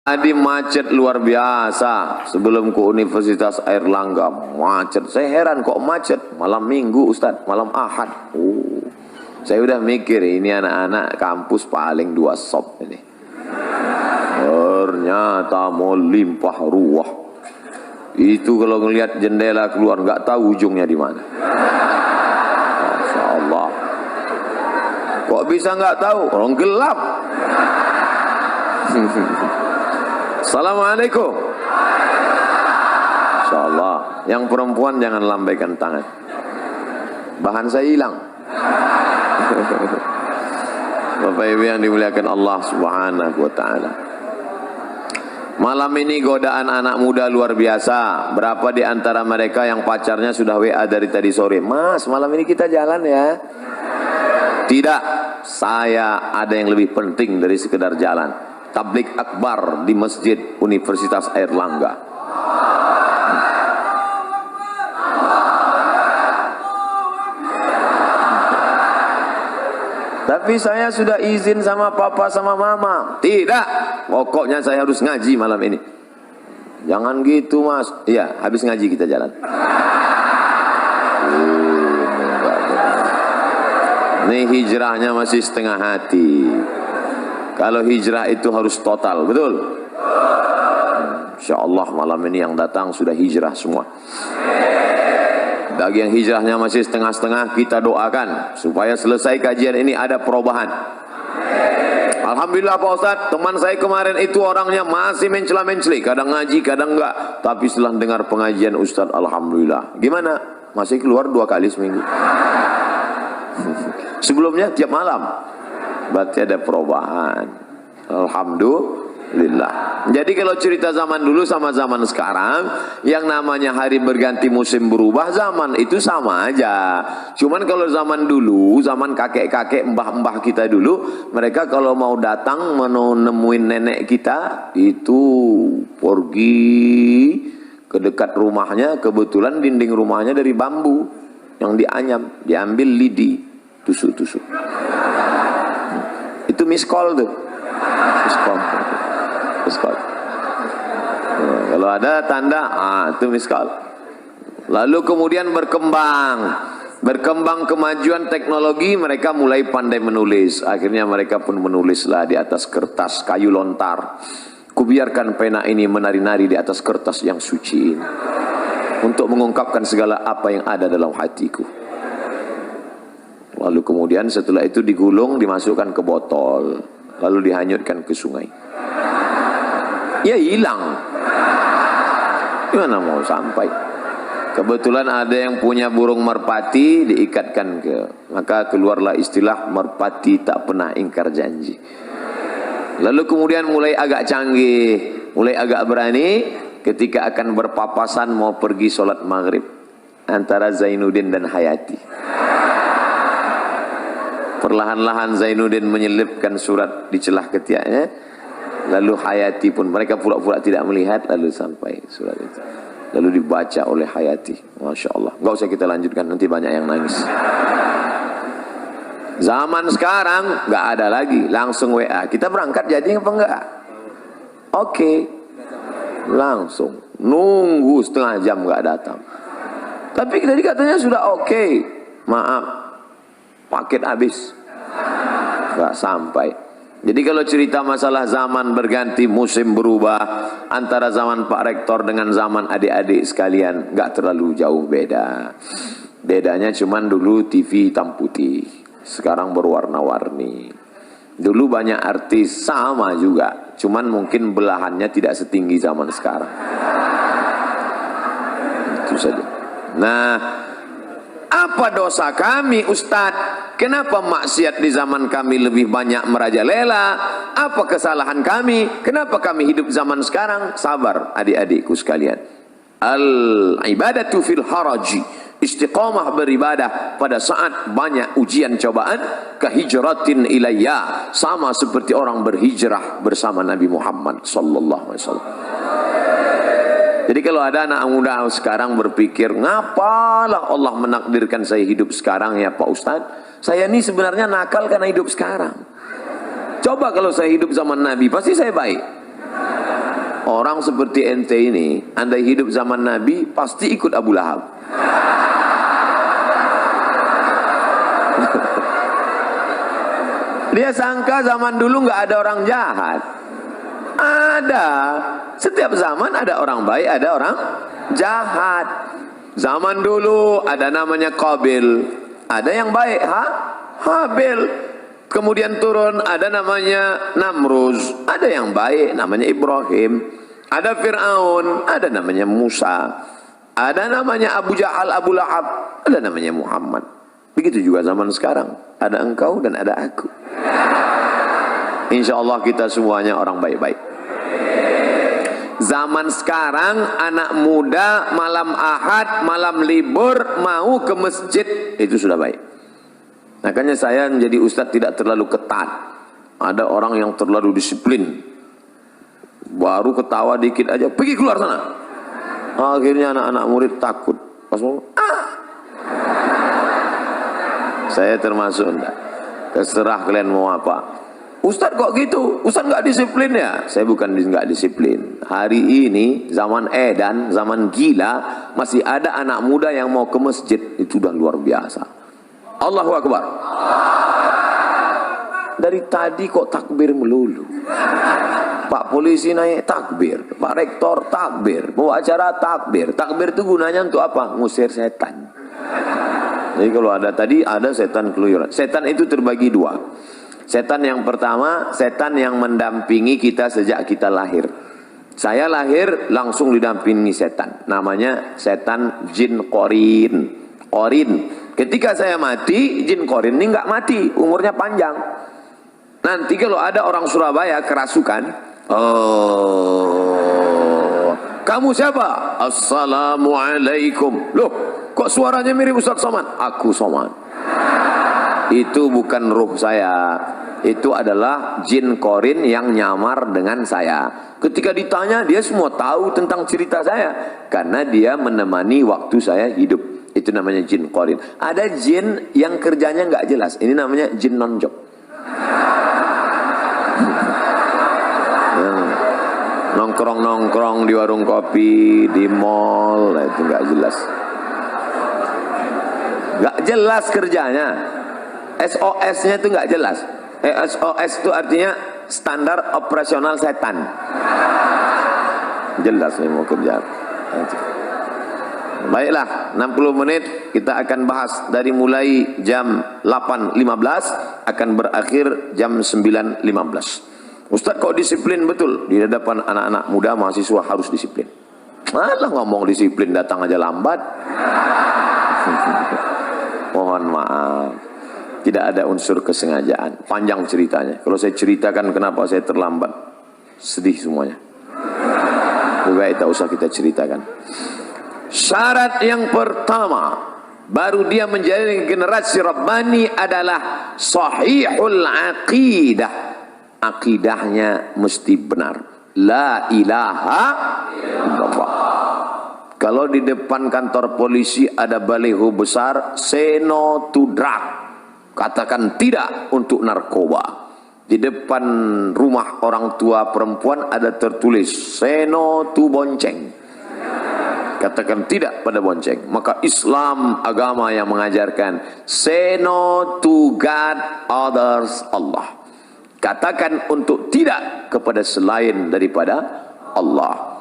Tadi macet luar biasa sebelum ke Universitas Airlangga, macet. Saya heran kok macet malam minggu Ustadz, malam Ahad. Saya udah mikir ini anak-anak kampus paling 2 sop ini. Ternyata mau limpah ruah. Itu kalau ngelihat jendela keluar nggak tahu ujungnya di mana. Masya Allah. Kok bisa nggak tahu? Orang gelap. Assalamualaikum. Insyaallah. Yang perempuan jangan lambaikan tangan. Bahan saya hilang. Bapak Ibu yang dimuliakan Allah Subhanahu wa taala. Malam ini godaan anak muda luar biasa. Berapa di antara mereka yang pacarnya sudah WA dari tadi sore? Mas, malam ini kita jalan ya. Tidak, saya ada yang lebih penting dari sekedar jalan. Tablik akbar di Masjid Universitas Airlangga. Tapi saya sudah izin sama papa sama mama. Tidak, pokoknya saya harus ngaji malam ini. Jangan gitu mas. Iya, habis ngaji kita jalan. Nih hijrahnya masih setengah hati. Kalau hijrah itu harus total, betul? Insya Allah malam ini yang datang sudah hijrah semua. Bagi yang hijrahnya masih setengah-setengah, kita doakan supaya selesai kajian ini ada perubahan. Alhamdulillah Pak Ustadz, teman saya kemarin itu orangnya masih mencela-menceli, kadang ngaji, kadang enggak. Tapi setelah dengar pengajian Ustadz, alhamdulillah. Gimana? Masih keluar 2 kali seminggu. Sebelumnya tiap malam. Berarti ada perubahan. Alhamdulillah. Jadi kalau cerita zaman dulu sama zaman sekarang, yang namanya hari berganti musim berubah, zaman itu sama aja. Cuman kalau zaman dulu, zaman kakek-kakek, mbah-mbah kita dulu, mereka kalau mau datang menemuin nenek kita, itu pergi ke dekat rumahnya, kebetulan dinding rumahnya dari bambu yang dianyam, diambil lidi, tusuk-tusuk. Itu miskol tuh. Miskol. Kalau ada tanda, itu miskol. Lalu kemudian berkembang kemajuan teknologi, mereka mulai pandai menulis. Akhirnya mereka pun menulislah di atas kertas kayu lontar. Kubiarkan pena ini menari-nari di atas kertas yang suci ini, untuk mengungkapkan segala apa yang ada dalam hatiku. Lalu kemudian setelah itu digulung, dimasukkan ke botol, lalu dihanyutkan ke sungai. Ya hilang. Gimana mau sampai? Kebetulan ada yang punya burung merpati, diikatkan maka keluarlah istilah merpati tak pernah ingkar janji. Lalu kemudian mulai agak canggih, mulai agak berani ketika akan berpapasan mau pergi sholat maghrib antara Zainuddin dan Hayati. Perlahan-lahan Zainuddin menyelipkan surat di celah ketiaknya, lalu Hayati pun, mereka pura-pura tidak melihat, lalu sampai surat itu, lalu dibaca oleh Hayati. Masya Allah. Gak usah kita lanjutkan, nanti banyak yang nangis. Zaman sekarang gak ada lagi, langsung WA, kita berangkat jadi apa enggak? Oke, langsung nunggu setengah jam gak datang. Tapi tadi katanya sudah oke. Maaf, paket habis, gak sampai. Jadi kalau cerita masalah zaman berganti, musim berubah, antara zaman Pak Rektor dengan zaman adik-adik sekalian gak terlalu jauh beda. Bedanya cuman dulu TV hitam putih, sekarang berwarna-warni. Dulu banyak artis sama juga, cuman mungkin belahannya tidak setinggi zaman sekarang. Itu saja. Nah, apa dosa kami Ustadz? Kenapa maksiat di zaman kami lebih banyak merajalela? Apa kesalahan kami? Kenapa kami hidup zaman sekarang? Sabar adik-adikku sekalian. Al-ibadatu fil haraji, istiqamah beribadah pada saat banyak ujian cobaan, kahijratin ilayya, sama seperti orang berhijrah bersama Nabi Muhammad sallallahu alaihi wasallam. Jadi kalau ada anak muda sekarang berpikir, ngapalah Allah menakdirkan saya hidup sekarang ya Pak Ustadz? Saya ini sebenarnya nakal karena hidup sekarang. Coba kalau saya hidup zaman Nabi, pasti saya baik. Orang seperti ente ini, andai hidup zaman Nabi, pasti ikut Abu Lahab. Dia sangka zaman dulu nggak ada orang jahat. Ada. Setiap zaman ada orang baik, ada orang jahat. Zaman dulu ada namanya Qabil, ada yang baik, Habil. Kemudian turun ada namanya Namruz, ada yang baik namanya Ibrahim. Ada Fir'aun, ada namanya Musa. Ada namanya Abu Jahal, Abu Lahab, ada namanya Muhammad. Begitu juga zaman sekarang, ada engkau dan ada aku. Insya Allah kita semuanya orang baik-baik. Zaman sekarang anak muda malam Ahad, malam libur mau ke masjid, itu sudah baik. Makanya saya menjadi ustadz tidak terlalu ketat. Ada orang yang terlalu disiplin, baru ketawa dikit aja pergi keluar sana. Akhirnya anak-anak murid takut. Pas mau, saya termasuk enggak. Terserah kalian mau apa. Ustadz kok gitu? Ustadz nggak disiplin ya? Saya bukan nggak disiplin. Hari ini zaman edan, zaman gila, masih ada anak muda yang mau ke masjid, itu udah luar biasa. Allahu Akbar. Dari tadi kok takbir melulu. Pak polisi naik takbir, Pak rektor takbir, mau acara takbir. Takbir itu gunanya untuk apa? Ngusir setan. Jadi kalau ada tadi ada setan keluyuran. Setan itu terbagi dua. Setan yang pertama, setan yang mendampingi kita sejak kita lahir. Saya lahir langsung didampingi setan. Namanya setan jin korin. Korin. Ketika saya mati, jin korin ini nggak mati, umurnya panjang. Nanti kalau ada orang Surabaya kerasukan, oh, kamu siapa? Assalamualaikum. Loh, kok suaranya mirip Ustaz Somad? Aku Somad. Itu bukan ruh saya, itu adalah jin korin yang nyamar dengan saya. Ketika ditanya, dia semua tahu tentang cerita saya, karena dia menemani waktu saya hidup. Itu namanya jin korin. Ada jin yang kerjanya nggak jelas, ini namanya jin nonjok. Nongkrong-nongkrong di warung kopi, di mall, itu nggak jelas. Nggak jelas kerjanya. SOS-nya itu nggak jelas. SOS itu artinya standar operasional setan. Jelas nih mau kerja. Baiklah, 60 menit kita akan bahas dari mulai jam 8.15 akan berakhir jam 9.15. Ustadz kok disiplin betul? Di hadapan anak-anak muda mahasiswa harus disiplin. Malah ngomong disiplin datang aja lambat. Mohon maaf. Tidak ada unsur kesengajaan. Panjang ceritanya. Kalau saya ceritakan kenapa saya terlambat, sedih semuanya. Juga tak usah kita ceritakan. Syarat yang pertama, baru dia menjadi generasi Rabbani adalah sahihul aqidah. Akidahnya mesti benar. La ilaha illallah. Kalau di depan kantor polisi ada baliho besar, say no to drug. Katakan tidak untuk narkoba. Di depan rumah orang tua perempuan ada tertulis say no to bonceng. Katakan tidak pada bonceng. Maka Islam agama yang mengajarkan say no to God, others, Allah. Katakan untuk tidak kepada selain daripada Allah.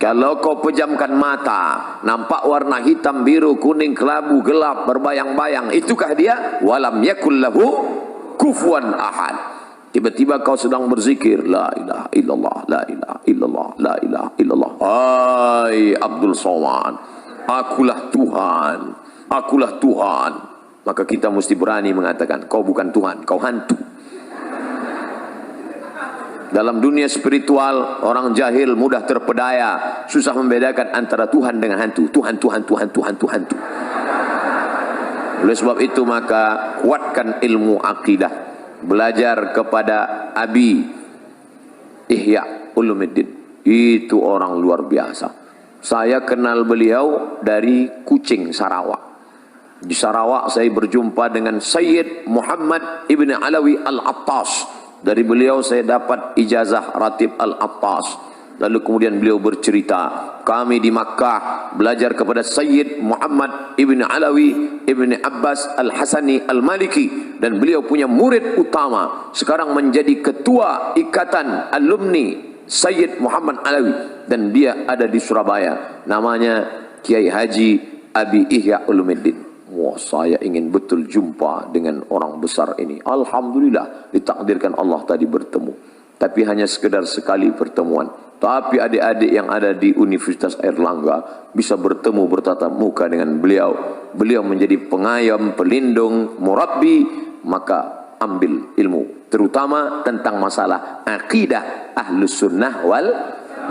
Kalau kau pejamkan mata, nampak warna hitam, biru, kuning, kelabu, gelap, berbayang-bayang, itukah dia? Walam yakul lahu kufuwan ahad. Tiba-tiba kau sedang berzikir, la ilaha illallah, la ilaha illallah, la ilaha illallah. Hai Abdul Somad, akulah Tuhan, akulah Tuhan. Maka kita mesti berani mengatakan, kau bukan Tuhan, kau hantu. Dalam dunia spiritual, orang jahil mudah terpedaya, susah membedakan antara Tuhan dengan hantu. Tuhan, Tuhan, Tuhan, Tuhan, Tuhan. Oleh sebab itu maka kuatkan ilmu akidah. Belajar kepada Abi Ihya Ulumuddin. Itu orang luar biasa. Saya kenal beliau dari Kucing, Sarawak. Di Sarawak saya berjumpa dengan Sayyid Muhammad Ibn Alawi Al-Attas. Dari beliau saya dapat ijazah Ratib Al-Attas. Lalu kemudian beliau bercerita, kami di Makkah belajar kepada Sayyid Muhammad Ibn Alawi Ibn Abbas Al-Hasani Al-Maliki. Dan beliau punya murid utama, sekarang menjadi ketua ikatan alumni Sayyid Muhammad Alawi. Dan dia ada di Surabaya, namanya Kiai Haji Abi Ihya Ulumuddin. Wah, saya ingin betul jumpa dengan orang besar ini. Alhamdulillah ditakdirkan Allah tadi bertemu. Tapi hanya sekedar sekali pertemuan. Tapi adik-adik yang ada di Universitas Airlangga bisa bertemu bertatap muka dengan beliau. Beliau menjadi pengayom, pelindung, murabbi. Maka ambil ilmu, terutama tentang masalah akidah Ahlus Sunnah wal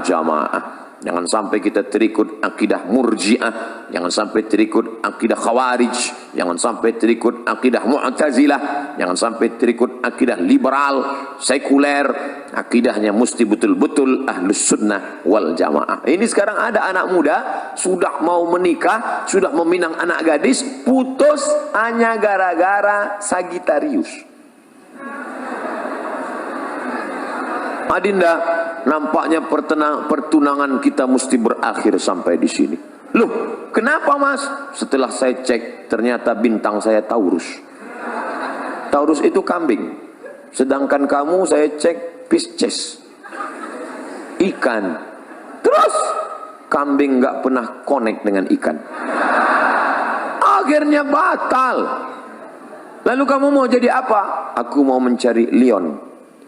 Jamaah. Jangan sampai kita terikut akidah Murji'ah, jangan sampai terikut akidah Khawarij, jangan sampai terikut akidah Mu'tazilah, jangan sampai terikut akidah liberal, sekuler. Akidahnya mesti betul-betul Ahlus Sunnah wal Jamaah. Ini sekarang ada anak muda sudah mau menikah, sudah meminang anak gadis, putus hanya gara-gara Sagittarius. Adinda, nampaknya pertunangan kita mesti berakhir sampai di sini. Loh, kenapa mas? Setelah saya cek, ternyata bintang saya Taurus. Taurus itu kambing. Sedangkan kamu saya cek Pisces, ikan. Terus kambing nggak pernah connect dengan ikan. Akhirnya batal. Lalu kamu mau jadi apa? Aku mau mencari lion,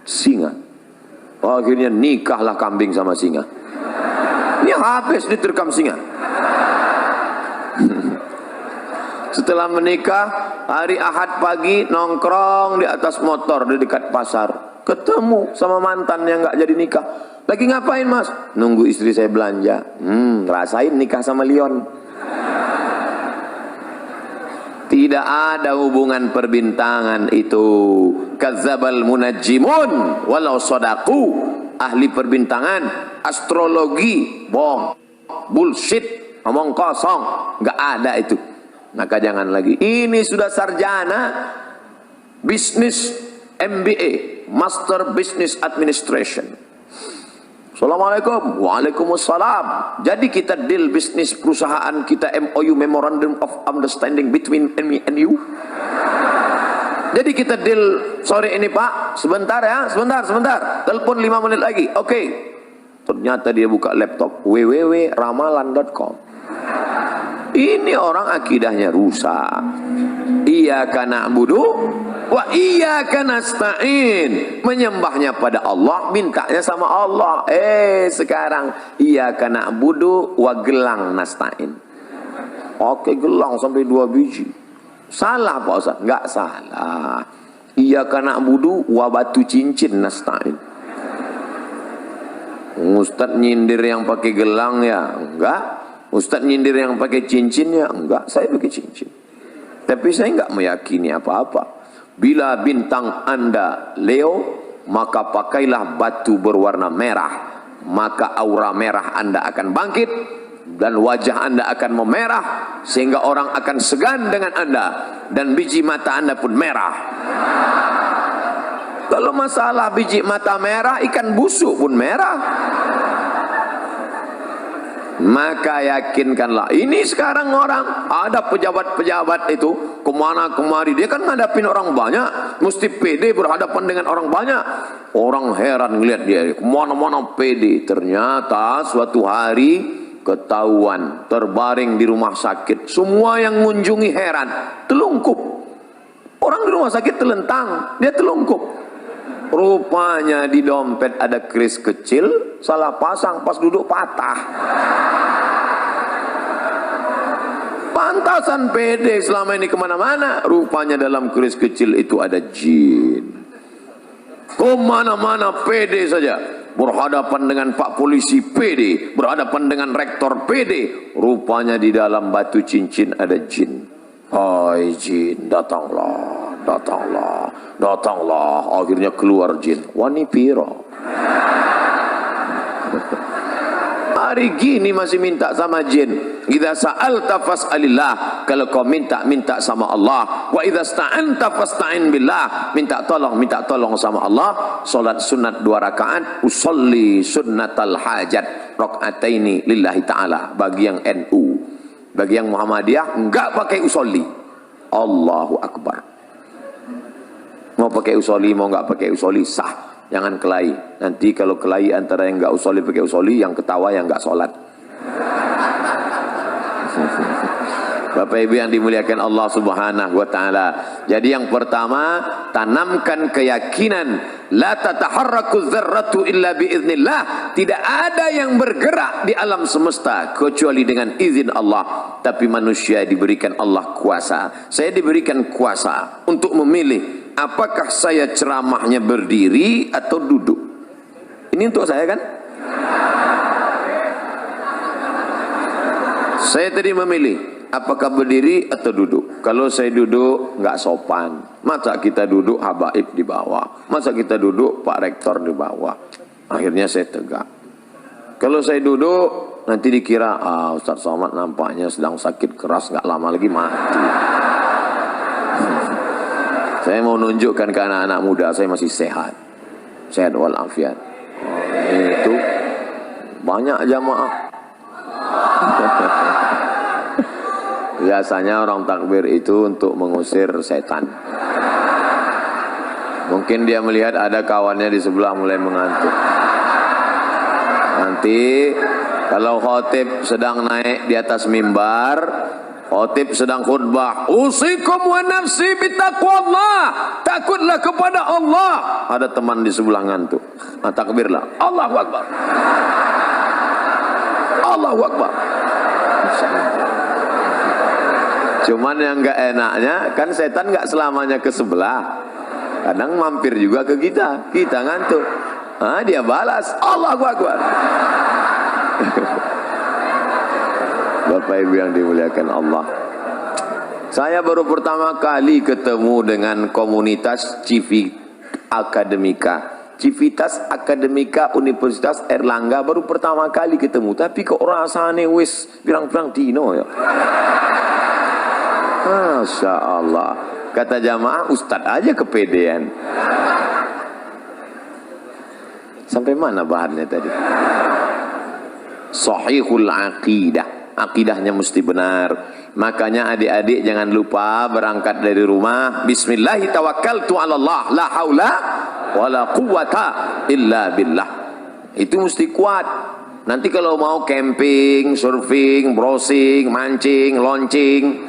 singa. Akhirnya nikahlah kambing sama singa. Ini habis diterkam singa. Setelah menikah, hari Ahad pagi nongkrong di atas motor di dekat pasar. Ketemu sama mantan yang nggak jadi nikah. Lagi ngapain mas? Nunggu istri saya belanja. Rasain nikah sama lion. Tidak ada hubungan perbintangan itu. Kadzabal munajjimun walau sadaku. Ahli perbintangan, astrologi, bohong, bullshit, ngomong kosong, nggak ada itu. Maka jangan lagi. Ini sudah sarjana bisnis MBA, Master Business Administration. Assalamualaikum. Waalaikumsalam. Jadi kita deal bisnis perusahaan kita, MOU, Memorandum of Understanding between me and you. Jadi kita deal, sorry ini pak, sebentar ya, sebentar. Telepon 5 menit lagi, oke. Ternyata dia buka laptop, www.ramalan.com. Ini orang akidahnya rusak. Iyyaka na'budu wa iyyaka nasta'in. Menyembahnya pada Allah, mintanya sama Allah. Sekarang iyyaka na'budu wa gelang nasta'in. Oke, gelang sampai 2 biji. Salah Pak Ustaz? Enggak salah. Iyyaka na'budu wa batu cincin nasta'in. Ustaz nyindir yang pakai gelang ya? Enggak. Ustaz nyindir yang pakai cincin ya? Enggak, saya pakai cincin. Tapi saya enggak meyakini apa-apa. Bila bintang Anda Leo, maka pakailah batu berwarna merah. Maka aura merah Anda akan bangkit. Dan wajah Anda akan memerah. Sehingga orang akan segan dengan Anda. Dan biji mata Anda pun merah. Kalau masalah biji mata merah, ikan busuk pun merah. Maka yakinkanlah. Ini sekarang orang, ada pejabat-pejabat itu kemana kemari, dia kan ngadapin orang banyak, mesti pede berhadapan dengan orang banyak. Orang heran ngeliat dia kemana-mana pede. Ternyata suatu hari ketahuan terbaring di rumah sakit. Semua yang mengunjungi heran, telungkup. Orang di rumah sakit telentang, dia telungkup. Rupanya di dompet ada kris kecil, salah pasang, pas duduk patah. Pantasan pede selama ini kemana-mana. Rupanya dalam kris kecil itu ada jin. Kemana-mana pede saja. Berhadapan dengan Pak Polisi pede, berhadapan dengan Rektor pede. Rupanya di dalam batu cincin ada jin. Hai jin, datanglah, datanglah, datanglah. Akhirnya keluar jin. Wani piro. hari gini masih minta sama jin. Idza sa'alta fas'alillah, kalau kau minta sama Allah. Wa idza sta'anta fasta'in billah, minta tolong sama Allah. Salat sunat 2 rakaat, usolli sunnatal hajat rakaataini lillahi ta'ala. Bagi yang NU, bagi yang Muhammadiyah enggak pakai usolli. Allahu Akbar. Mau pakai usolli mau enggak pakai usolli sah. Jangan kelahi. Nanti kalau kelahi antara yang enggak usolli pakai usolli, yang ketawa yang enggak sholat. Bapak Ibu yang dimuliakan Allah Subhanahu wa taala. Jadi yang pertama, tanamkan keyakinan la tataharraku dzarratu illa biiznillah. Tidak ada yang bergerak di alam semesta kecuali dengan izin Allah. Tapi manusia diberikan Allah kuasa. Saya diberikan kuasa untuk memilih apakah saya ceramahnya berdiri atau duduk. Ini untuk saya kan? Saya tadi memilih apakah berdiri atau duduk. Kalau saya duduk nggak sopan. Masa kita duduk habaib di bawah. Masa kita duduk Pak Rektor di bawah. Akhirnya saya tegak. Kalau saya duduk nanti dikira Ustaz Somad nampaknya sedang sakit keras, nggak lama lagi mati. Saya mau nunjukkan ke anak-anak muda saya masih sehat. Sehat walafiat. Itu banyak jamaah. Biasanya orang takbir itu untuk mengusir setan. Mungkin dia melihat ada kawannya di sebelah mulai mengantuk. Nanti kalau khotib sedang naik di atas mimbar, khotib sedang khutbah, usikum wa nafsi bitaqwallah, takutlah kepada Allah. Ada teman di sebelah ngantuk. Takbirlah, Allahu Akbar, Allahu Akbar. Cuman yang enggak enaknya kan setan enggak selamanya ke sebelah. Kadang mampir juga ke kita. Kita ngantuk. Dia balas Allahu Akbar. Bapak Ibu yang dimuliakan Allah. Saya baru pertama kali ketemu dengan komunitas Civitas Akademika Universitas Erlangga, baru pertama kali ketemu. Tapi kok rasanya wis pirang-pirang dino ya. Masya Allah. Kata jamaah, Ustadz aja kepedean. Sampai mana bahannya tadi? Sahihul aqidah. Akidahnya mesti benar. Makanya adik-adik jangan lupa berangkat dari rumah, bismillahi tawakkaltu ala Allah, la haula wala quwata illa billah. Itu mesti kuat. Nanti kalau mau camping, surfing, browsing, mancing, launching,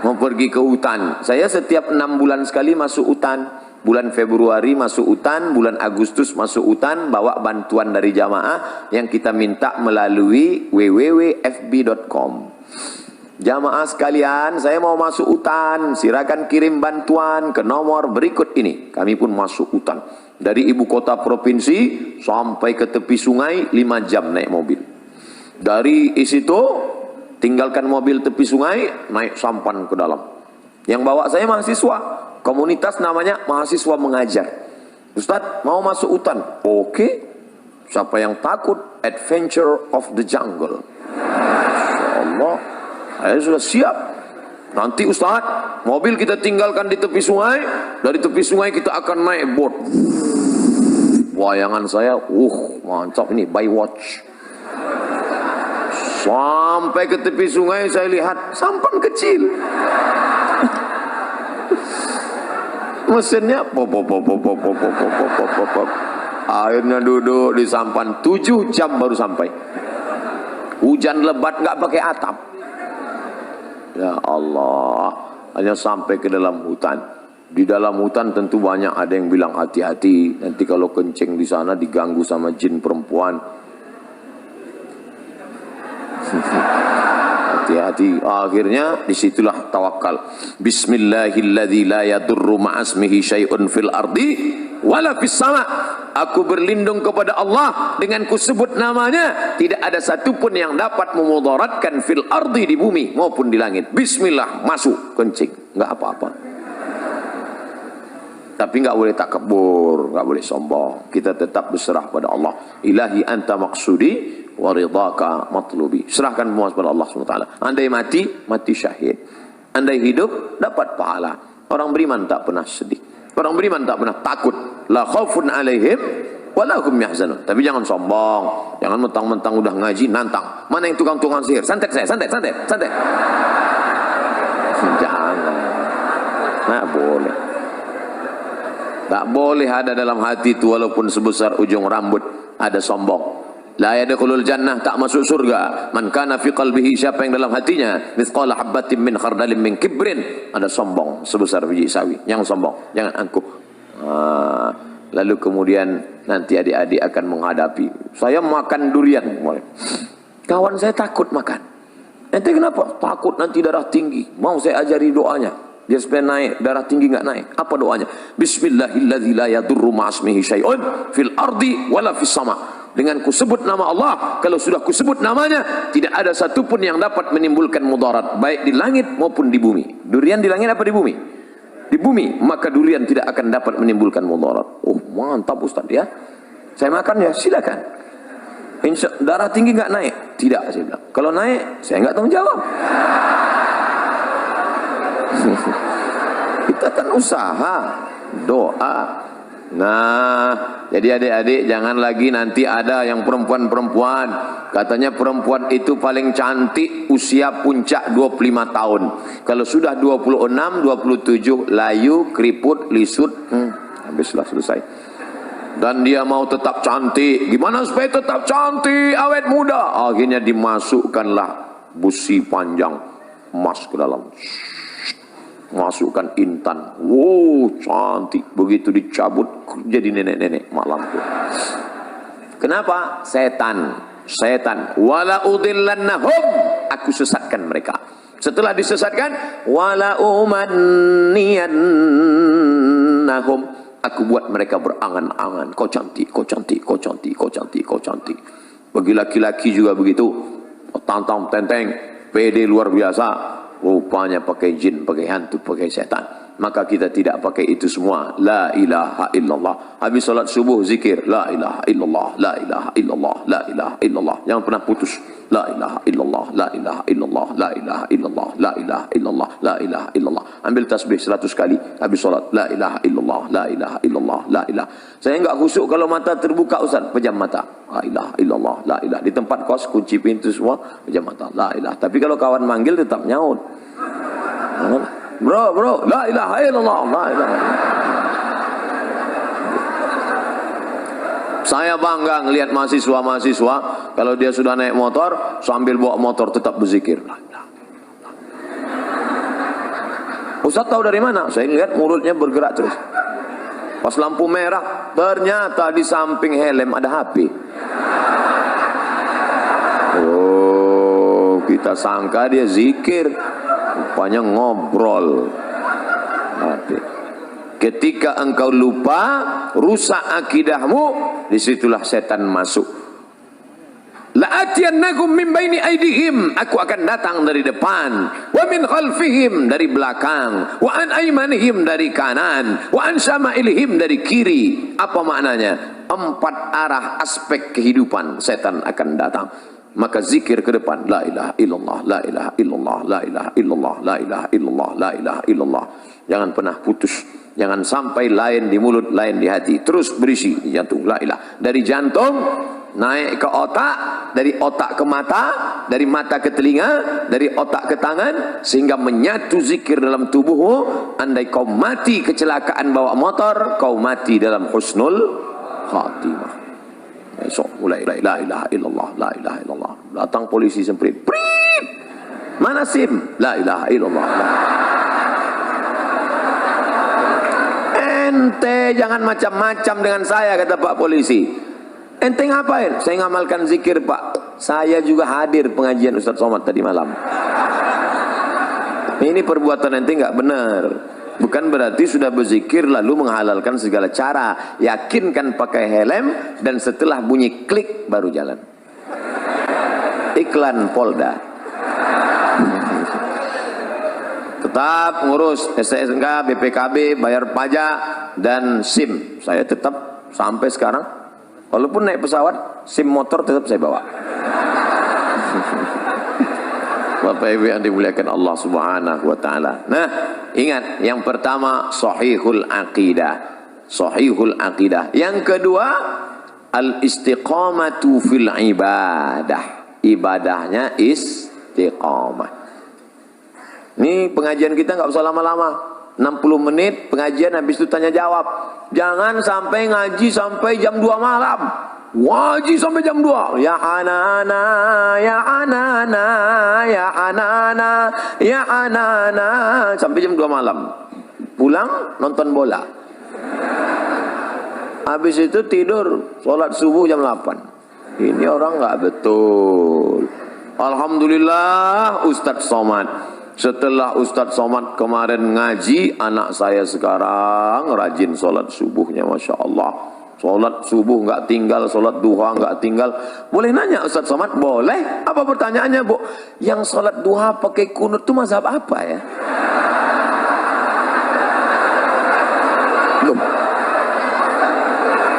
mau pergi ke hutan. Saya setiap 6 bulan sekali masuk hutan. Bulan Februari masuk hutan, bulan Agustus masuk hutan, bawa bantuan dari jamaah yang kita minta melalui www.fb.com. Jamaah sekalian, saya mau masuk hutan, silakan kirim bantuan ke nomor berikut ini. Kami pun masuk hutan. Dari ibu kota provinsi sampai ke tepi sungai 5 jam naik mobil. Dari situ tinggalkan mobil tepi sungai, naik sampan ke dalam. Yang bawa saya mahasiswa, komunitas namanya Mahasiswa Mengajar. Ustadz mau masuk hutan? Oke. Siapa yang takut? Adventure of the Jungle. Masya Allah, saya sudah siap. Nanti Ustadz, mobil kita tinggalkan di tepi sungai. Dari tepi sungai kita akan naik boat. Wayangan saya, mantap ini, by watch. Sampai ke tepi sungai saya lihat sampan kecil. Mesinnya pop. Akhirnya duduk di sampan 7 jam baru sampai. Hujan lebat nggak pakai atap. Ya Allah, hanya sampai ke dalam hutan. Di dalam hutan tentu banyak ada yang bilang hati-hati, nanti kalau kencing di sana diganggu sama jin perempuan. Hati-hati. Akhirnya disitulah tawakal. Bismillahilladzi la yadurru ma'asmihi syai'un fil ardi wala fis sama. Aku berlindung kepada Allah dengan kusebut namanya, tidak ada satupun yang dapat memudaratkan fil ardi, di bumi maupun di langit. Bismillah, masuk kencing, enggak apa-apa. Tapi enggak boleh takabur, enggak boleh sombong. Kita tetap berserah pada Allah. Ilahi anta maksudi wa ridhaka matlubi. Serahkan semua kepada Allah SWT. Andai mati, mati syahid. Andai hidup, dapat pahala. Orang beriman tak pernah sedih. Orang beriman tak pernah takut. La khaufun alaihim wala hum yahzanun. Tapi jangan sombong. Jangan mentang-mentang udah ngaji nantang. Mana yang tukang-tukang sihir? Santet saya, santet. Jangan. Nah, boleh. Tak boleh ada dalam hati itu walaupun sebesar ujung rambut ada sombong. La yadkhulul jannah, tak masuk surga. Man kana fi qalbihi, siapa yang dalam hatinya mithqala habatin min khardalin min kibrin, ada sombong sebesar biji sawi. Yang sombong, jangan angkuh. Lalu kemudian nanti adik-adik akan menghadapi, saya makan durian. Kawan saya takut makan. Ente kenapa? Takut nanti darah tinggi. Mau saya ajari doanya. Dia supaya naik, darah tinggi enggak naik. Apa doanya? Bismillahilladzi la yadurru ma'asmihi syai'un fil ardi wala fis sama. Dengan kusebut nama Allah, kalau sudah kusebut namanya, tidak ada satupun yang dapat menimbulkan mudarat, baik di langit maupun di bumi. Durian di langit apa di bumi? Di bumi, maka durian tidak akan dapat menimbulkan mudarat. Oh, mantap Ustaz ya. Saya makan ya, silakan. Darah tinggi enggak naik? Tidak, saya bilang. Kalau naik, saya enggak tanggung jawab. Kita kan usaha, doa. Nah, jadi adik-adik jangan lagi nanti ada yang perempuan-perempuan katanya perempuan itu paling cantik usia puncak 25 tahun. Kalau sudah 26, 27 layu, keriput, lisut, habislah selesai. Dan dia mau tetap cantik. Gimana supaya tetap cantik, awet muda? Akhirnya dimasukkanlah busi panjang emas ke dalam. Masukkan intan. Wow, cantik. Begitu dicabut jadi nenek-nenek malam itu. Kenapa? Setan. Wala udillannahum, aku sesatkan mereka. Setelah disesatkan, wala umanniyannahum, aku buat mereka berangan-angan. Kau cantik. Bagi laki-laki juga begitu. Tantang tenteng, pede luar biasa. Rupanya pakai jin, pakai hantu, pakai setan. Maka kita tidak pakai itu semua. La ilaha illallah. Habis salat subuh zikir. La ilaha illallah. La ilaha illallah. La ilaha illallah. Jangan pernah putus. La ilaha illallah. La ilaha illallah. La ilaha illallah. La ilaha illallah. La ilaha illallah. Ambil tasbih 100 kali. Habis salat. La ilaha illallah. La ilaha illallah. La ilaha. Saya enggak khusyuk kalau mata terbuka Ustaz. Pejam mata. La ilaha illallah. La ilaha. Di tempat kos kunci pintu semua. Pejam mata. La ilaha. Tapi kalau kawan manggil tetap nyaut. Bro, la ilaha illallah, la ilaha. Saya bangga ngelihat mahasiswa kalau dia sudah naik motor sambil bawa motor tetap berzikir. Ustaz tahu dari mana? Saya lihat mulutnya bergerak terus. Pas lampu merah, ternyata di samping helm ada HP. Oh, kita sangka dia zikir. Rupanya ngobrol. Ketika engkau lupa, rusak akidahmu, disitulah setan masuk. La'atiyannakum min baini aydihim, aku akan datang dari depan, wa min khalfihim, dari belakang, wa an aymanihim, dari kanan, wa an syama'ilihim, dari kiri. Apa maknanya? 4 arah aspek kehidupan setan akan datang. Maka zikir ke depan, la ilaha illallah, la ilaha illallah, la ilaha illallah, la ilaha illallah, la ilaha illallah. Jangan pernah putus. Jangan sampai lain di mulut, lain di hati. Terus berisi di jantung, la ilaha. Dari jantung naik ke otak, dari otak ke mata, dari mata ke telinga, dari otak ke tangan, sehingga menyatu zikir dalam tubuhmu. Andai kau mati kecelakaan bawa motor, kau mati dalam husnul khatimah. Besok mulai la ilaha illallah, la ilaha illallah. Datang polisi semprit, prit, mana SIM? La ilaha illallah. Ente jangan macam-macam dengan saya, kata Pak Polisi. Ente ngapain? Saya ngamalkan zikir Pak. Saya juga hadir pengajian Ustaz Somad tadi malam. Ini perbuatan ente nggak benar. Bukan berarti sudah berzikir lalu menghalalkan segala cara. Yakinkan pakai helm dan setelah bunyi klik baru jalan. Iklan Polda. Tetap ngurus STNK, BPKB, bayar pajak dan SIM. Saya tetap sampai sekarang. Walaupun naik pesawat, SIM motor tetap saya bawa. Bapak Ibu yang dimuliakan Allah Subhanahu wa taala. Nah, ingat, yang pertama sahihul aqidah. Sahihul aqidah. Yang kedua al-istiqamatu fil ibadah. Ibadahnya istiqamah. Ini pengajian kita nggak usah lama-lama. 60 menit pengajian, habis itu tanya jawab. Jangan sampai ngaji sampai jam 2 malam. Wajib sampai jam 2. Ya anana, ya anana, ya anana, ya anana, sampai jam 2 malam. Pulang nonton bola. Habis itu tidur, sholat subuh jam 8. Ini orang nggak betul. Alhamdulillah Ustadz Somad. Setelah Ustadz Somad kemarin ngaji, anak saya sekarang rajin sholat subuhnya, Masya Allah. Sholat subuh nggak tinggal, sholat duha nggak tinggal. Boleh nanya Ustadz Somad? Boleh. Apa pertanyaannya, Bu? Yang sholat duha pakai kunut itu mazhab apa ya? Loh,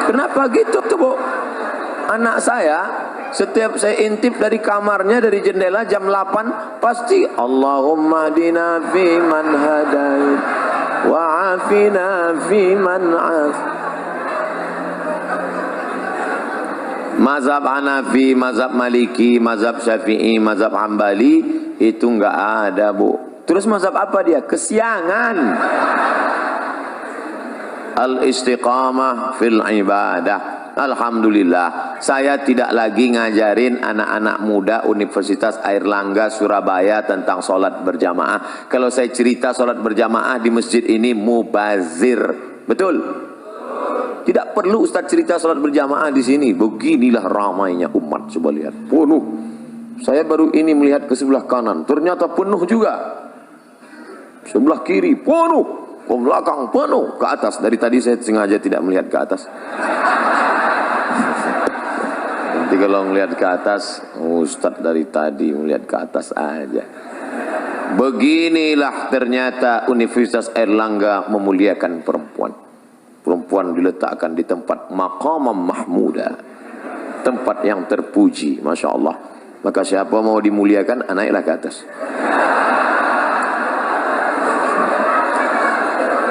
kenapa gitu tuh, Bu? Anak saya, setiap saya intip dari kamarnya, dari jendela jam 8, pasti Allahumma dina fi man hadait wa afina fi man af. Mazhab Hanafi, mazhab Maliki, mazhab Syafi'i, mazhab Hambali itu enggak ada, Bu. Terus mazhab apa dia? Kesiangan. Al-istiqamah fil ibadah. Alhamdulillah, saya tidak lagi ngajarin anak-anak muda Universitas Airlangga Surabaya tentang sholat berjamaah. Kalau saya cerita sholat berjamaah di masjid ini mubazir. Betul? Tidak perlu Ustaz cerita sholat berjamaah di sini. Beginilah ramainya umat, coba lihat. Penuh. Saya baru ini melihat ke sebelah kanan, ternyata penuh juga. Sebelah kiri penuh, ke belakang penuh, ke atas. Dari tadi saya sengaja tidak melihat ke atas. Nanti kalau melihat ke atas, Ustaz dari tadi melihat ke atas aja. Beginilah ternyata Universitas Airlangga memuliakan perempuan. Perempuan diletakkan di tempat maqamam mahmuda, tempat yang terpuji, Masya Allah. Maka siapa mau dimuliakan, naiklah ke atas.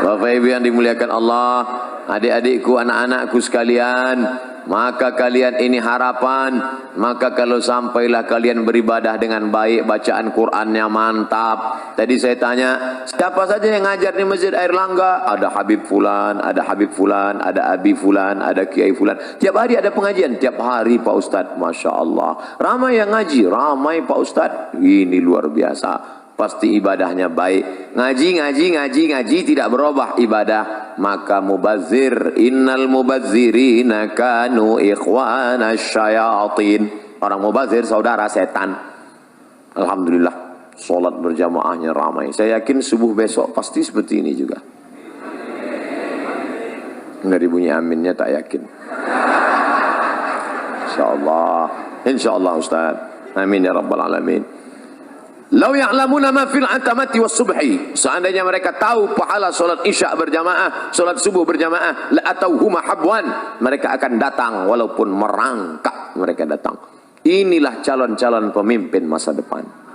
Bapak Ibu yang dimuliakan Allah, adik-adikku, anak-anakku sekalian, maka kalian ini harapan. Maka kalau sampailah kalian beribadah dengan baik, bacaan Qur'annya mantap. Tadi saya tanya, siapa saja yang ngajar di Masjid Airlangga? Ada Habib Fulan, ada Habib Fulan, ada Abi Fulan, ada Kiai Fulan. Tiap hari ada pengajian, tiap hari Pak Ustadz. Masya Allah, ramai yang ngaji, ramai Pak Ustadz. Ini luar biasa. Pasti ibadahnya baik. Ngaji tidak berubah ibadah, maka mubazir. Innal mubazzirina kanu ikhwana syayatin. Orang mubazir saudara setan. Alhamdulillah, sholat berjamaahnya ramai. Saya yakin subuh besok pasti seperti ini juga. Dari bunyi aminnya tak yakin. Insyaallah Ustaz. Amin ya rabbal alamin. Lau ya'lamuna ma fil atamati was subhi. Seandainya mereka tahu pahala salat isya berjamaah, salat subuh berjamaah, la atauhuma habwan. Mereka akan datang walaupun merangkak, mereka datang. Inilah calon-calon pemimpin masa depan.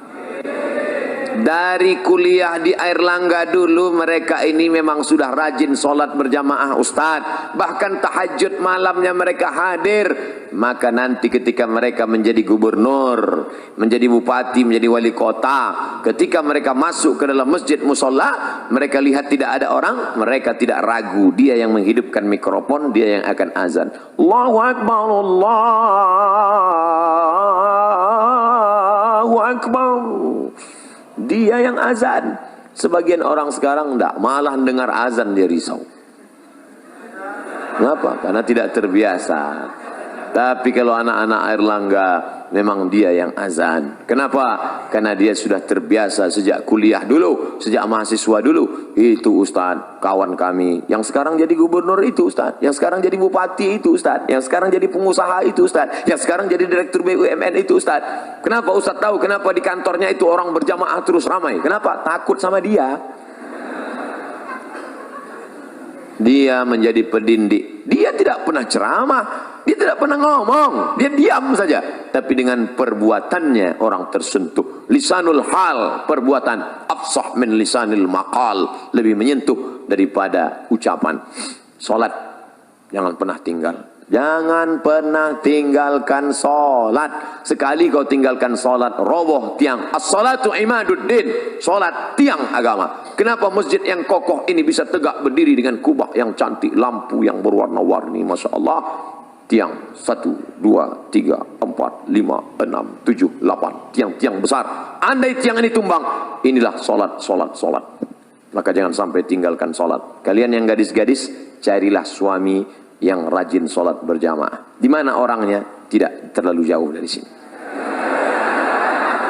Dari kuliah di Airlangga dulu mereka ini memang sudah rajin sholat berjamaah Ustadz. Bahkan tahajud malamnya mereka hadir. Maka nanti ketika mereka menjadi gubernur, menjadi bupati, menjadi wali kota, ketika mereka masuk ke dalam masjid musola, mereka lihat tidak ada orang, mereka tidak ragu. Dia yang menghidupkan mikrofon, dia yang akan azan. Allahu Akbar, Allahu Akbar. Dia yang azan. Sebagian orang sekarang enggak, malah dengar azan dia risau. Kenapa? Karena tidak terbiasa. Tapi kalau anak-anak Airlangga memang dia yang azan. Kenapa? Karena dia sudah terbiasa sejak kuliah dulu, sejak mahasiswa dulu. Itu Ustaz, kawan kami yang sekarang jadi gubernur itu Ustaz, yang sekarang jadi bupati itu Ustaz, yang sekarang jadi pengusaha itu Ustaz, yang sekarang jadi direktur BUMN itu Ustaz. Kenapa Ustaz tahu kenapa di kantornya itu orang berjamaah terus ramai? Kenapa? Takut sama dia. Dia menjadi pendidik. Dia tidak pernah ceramah. Dia tidak pernah ngomong, dia diam saja. Tapi dengan perbuatannya orang tersentuh. Lisanul hal, perbuatan. Afsah min lisanil maqal, lebih menyentuh daripada ucapan. Salat jangan pernah tinggal. Jangan pernah tinggalkan salat. Sekali kau tinggalkan salat, roboh tiang. As-salatu imaduddin. Salat tiang agama. Kenapa masjid yang kokoh ini bisa tegak berdiri dengan kubah yang cantik, lampu yang berwarna-warni, Masya Allah. Tiang 1, 2, 3, 4, 5, 6, 7, 8. Tiang-tiang besar. Andai tiang ini tumbang, inilah salat. Maka jangan sampai tinggalkan salat. Kalian yang gadis-gadis, carilah suami yang rajin sholat berjamaah. Di mana orangnya? Tidak terlalu jauh dari sini.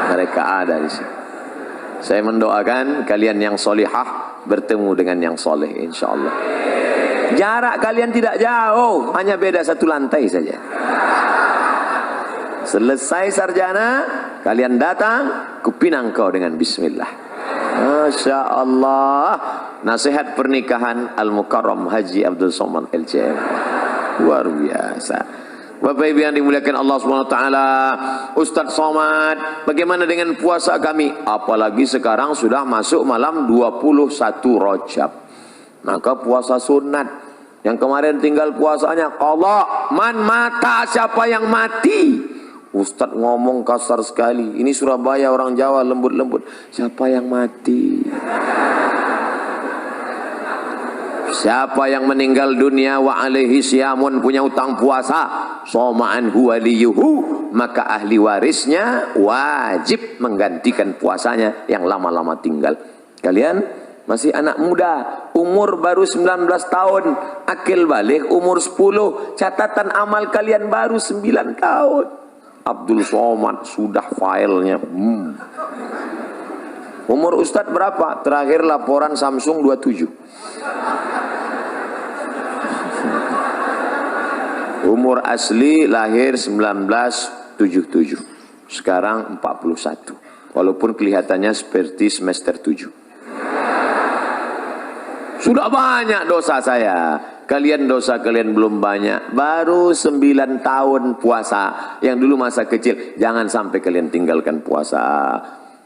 Mereka ada di sini. Saya mendoakan kalian yang solihah bertemu dengan yang soleh, insya Allah. Jarak kalian tidak jauh, hanya beda 1 lantai saja. Selesai sarjana, kalian datang, kupinang kau dengan bismillah. Masya Allah. Nasihat pernikahan Al-Mukarram Haji Abdul Somad LCM. Luar biasa. Bapak Ibu yang dimuliakan Allah SWT. Ustadz Somad, bagaimana dengan puasa kami? Apalagi sekarang sudah masuk malam 21 Rajab. Maka puasa sunat. Yang kemarin tinggal puasanya Allah. Man mata, siapa yang mati? Ustadz ngomong kasar sekali. Ini Surabaya, orang Jawa lembut-lembut. Siapa yang mati? Siapa yang meninggal dunia wa alaihi siyamun, punya utang puasa, soma'an huwa liyuhu, maka ahli warisnya wajib menggantikan puasanya yang lama-lama tinggal. Kalian masih anak muda, umur baru 19 tahun, akil balik umur 10, catatan amal kalian baru 9 tahun. Abdul Somad sudah filenya. Umur Ustadz berapa? Terakhir laporan Samsung 27. Umur asli lahir 1977. Sekarang 41. Walaupun kelihatannya seperti semester 7. Sudah banyak dosa saya. Kalian dosa kalian belum banyak. Baru 9 tahun puasa. Yang dulu masa kecil. Jangan sampai kalian tinggalkan puasa.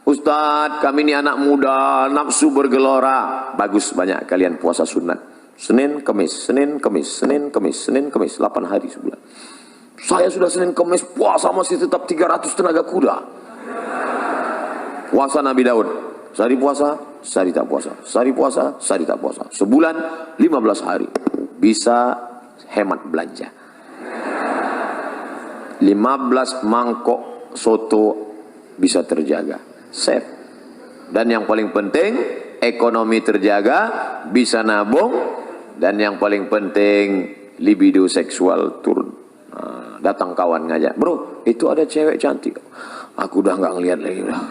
Ustadz, kami ini anak muda, nafsu bergelora. Bagus, banyak kalian puasa sunat. Senin, Kamis, Senin, Kamis, Senin, Kamis, Senin, Kamis. 8 hari sebulan. Saya sudah Senin, Kamis, puasa masih tetap 300 tenaga kuda. Puasa Nabi Daud. Sehari puasa, sehari tak puasa. Sehari puasa, sehari tak puasa. Sebulan, 15 hari. Bisa hemat belanja. 15 mangkok soto bisa terjaga. Save. Dan yang paling penting, ekonomi terjaga, bisa nabung. Dan yang paling penting, libido seksual turun. Nah, datang kawan ngajak, bro, itu ada cewek cantik. Aku udah nggak ngeliat lagi udah.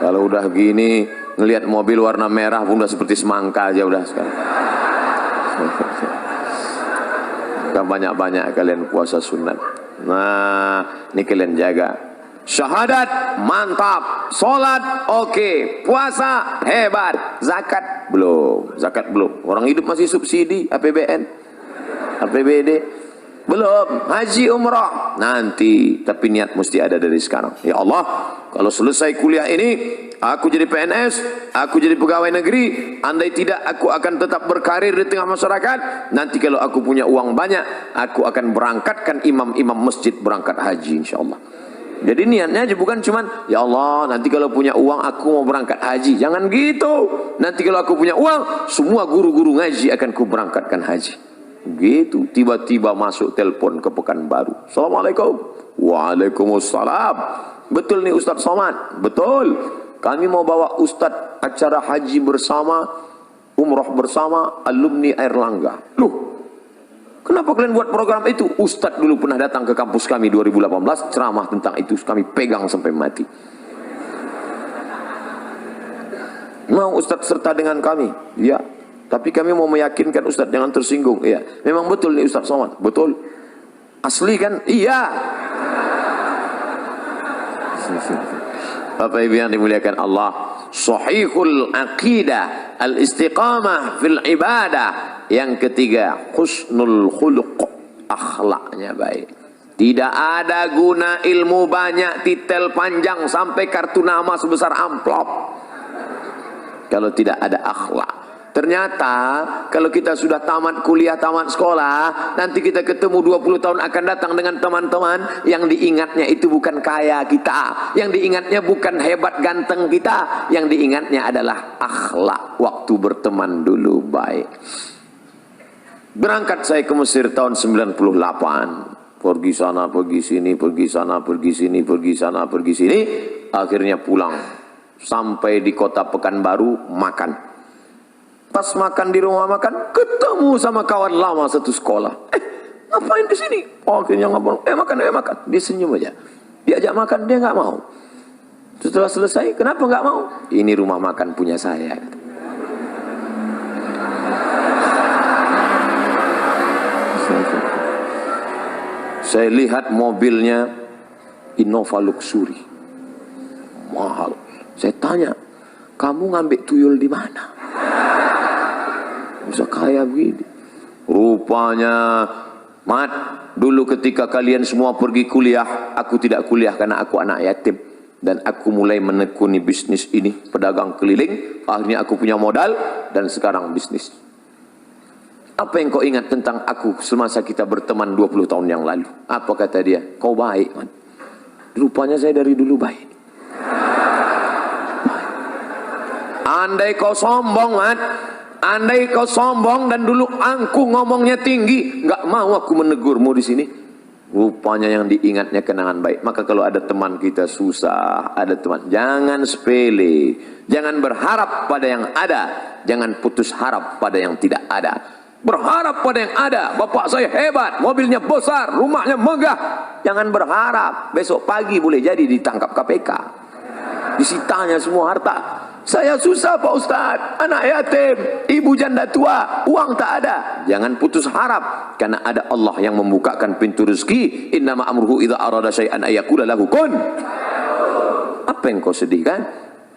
Kalau udah gini, ngelihat mobil warna merah pun udah seperti semangka aja udah sekarang. Banyak-banyak kalian puasa sunat. Nah, ini kalian jaga. Syahadat mantap, solat oke, puasa hebat, zakat belum, Orang hidup masih subsidi, APBN, APBD belum, haji umrah nanti, tapi niat mesti ada dari sekarang. Ya Allah, kalau selesai kuliah ini, aku jadi PNS, aku jadi pegawai negeri, andai tidak aku akan tetap berkarir di tengah masyarakat. Nanti kalau aku punya uang banyak, aku akan berangkatkan imam-imam masjid berangkat haji insyaallah. Jadi niatnya aja bukan cuman ya Allah nanti kalau punya uang aku mau berangkat haji. Jangan gitu. Nanti kalau aku punya uang, semua guru-guru ngaji akan ku berangkatkan haji. Gitu. Tiba-tiba masuk telepon ke Pekanbaru. Assalamualaikum. Waalaikumsalam. Betul nih Ustadz Somad? Betul. Kami mau bawa Ustadz acara haji bersama, umroh bersama alumni Airlangga. Loh, kenapa kalian buat program itu? Ustadz dulu pernah datang ke kampus kami 2018, ceramah tentang itu, kami pegang sampai mati. Mau Ustadz serta dengan kami? Ya, tapi kami mau meyakinkan Ustadz jangan tersinggung. Iya, memang betul nih Ustadz Somad? Betul. Asli kan? Iya. Bapak Ibu yang dimuliakan Allah, sahihul aqidah, al-istiqamah fil ibadah. Yang ketiga, husnul khuluq, akhlaknya baik. Tidak ada guna ilmu banyak, titel panjang sampai kartu nama sebesar amplop kalau tidak ada akhlak. Ternyata kalau kita sudah tamat kuliah, tamat sekolah, nanti kita ketemu 20 tahun akan datang dengan teman-teman yang diingatnya itu bukan kaya kita, yang diingatnya bukan hebat ganteng kita, yang diingatnya adalah akhlak waktu berteman dulu baik. Berangkat saya ke Mesir tahun 98, pergi sana, pergi sini, pergi sana, pergi sini, pergi sana, pergi sini, akhirnya pulang. Sampai di kota Pekanbaru, makan. Pas makan di rumah makan, ketemu sama kawan lama satu sekolah. Ngapain di sini? Oh, akhirnya ngomong, makan, makan. Dia senyum aja. Diajak makan, dia nggak mau. Setelah selesai, kenapa nggak mau? Ini rumah makan punya saya. Saya lihat mobilnya Innova Luxury, mahal. Saya tanya, kamu ngambil tuyul di mana? Bisa kaya begini. Rupanya, Mat, dulu ketika kalian semua pergi kuliah, aku tidak kuliah karena aku anak yatim. Dan aku mulai menekuni bisnis ini, pedagang keliling. Akhirnya aku punya modal dan sekarang bisnis. Apa yang kau ingat tentang aku semasa kita berteman 20 tahun yang lalu? Apa kata dia? Kau baik, man. Rupanya saya dari dulu baik. Andai kau sombong, man. Andai kau sombong dan dulu aku ngomongnya tinggi, nggak mau aku menegurmu di sini. Rupanya yang diingatnya kenangan baik. Maka kalau ada teman kita susah, ada teman, jangan sepele. Jangan berharap pada yang ada. Jangan putus harap pada yang tidak ada. Berharap pada yang ada. Bapak saya hebat, mobilnya besar, rumahnya megah. Jangan berharap besok pagi boleh jadi ditangkap KPK, disitanya semua harta. Saya susah Pak Ustadz, anak yatim, ibu janda tua, uang tak ada. Jangan putus harap, karena ada Allah yang membukakan pintu rezeki. Innama amruhu idza arada syai'an ayyaqula lahu kun. Apa yang kau sedihkan?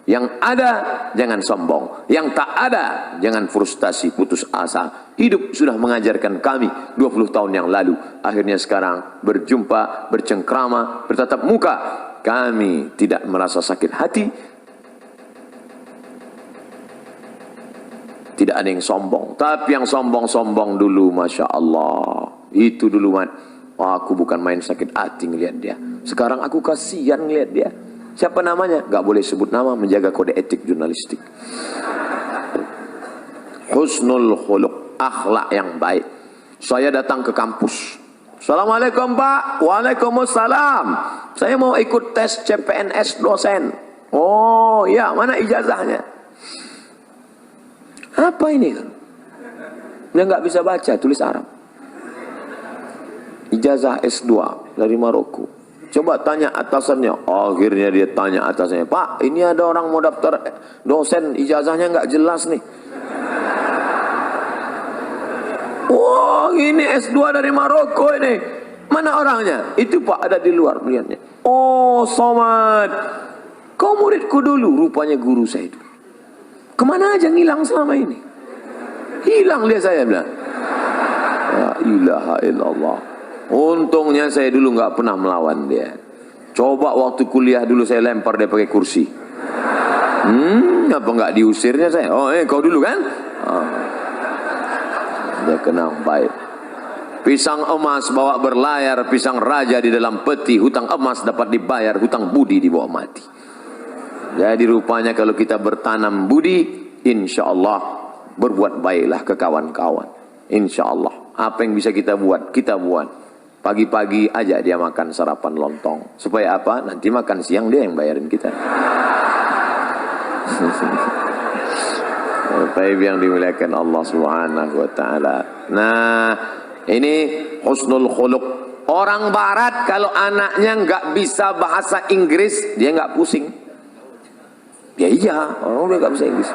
Yang ada jangan sombong, yang tak ada jangan frustasi, putus asa. Hidup sudah mengajarkan kami 20 tahun yang lalu. Akhirnya sekarang berjumpa, bercengkrama, bertatap muka. Kami tidak merasa sakit hati. Tidak ada yang sombong. Tapi yang sombong-sombong dulu, Masya Allah. Itu dulu, man. Oh, aku bukan main sakit hati ngeliat dia. Sekarang aku kasihan ngeliat dia. Siapa namanya? Gak boleh sebut nama, menjaga kode etik jurnalistik. Husnul khuluq, akhlak yang baik. Saya datang ke kampus. Assalamualaikum Pak. Waalaikumsalam. Saya mau ikut tes CPNS dosen. Oh ya, mana ijazahnya? Apa ini? Dia nggak bisa baca, tulis Arab. Ijazah S2 dari Maroko. Coba tanya atasannya. Akhirnya dia tanya atasannya, Pak, ini ada orang mau daftar dosen, ijazahnya nggak jelas nih. Wah, ini S2 dari Maroko ini. Mana orangnya? Itu Pak, ada di luar melihatnya. Oh, Somad, kau muridku dulu. Rupanya guru saya itu. Kemana aja ngilang selama ini? Hilang dia, saya bilang. La ilaha illallah. Untungnya saya dulu nggak pernah melawan dia. Coba waktu kuliah dulu saya lempar dia pakai kursi. Apa nggak diusirnya saya? Oh, kau dulu kan? Oh. Dia kenal baik. Pisang emas bawa berlayar, pisang raja di dalam peti. Hutang emas dapat dibayar, hutang budi dibawa mati. Jadi rupanya kalau kita bertanam budi, insya Allah berbuat baiklah ke kawan-kawan. Insya Allah apa yang bisa kita buat, kita buat. Pagi-pagi aja dia makan sarapan lontong. Supaya apa? Nanti makan siang dia yang bayarin kita. Baik yang dimuliakan Allah Subhanahu wa taala. Nah, ini husnul khuluq. Orang barat kalau anaknya nggak bisa bahasa Inggris, dia nggak pusing. Ya iya, orang dia nggak bisa Inggris.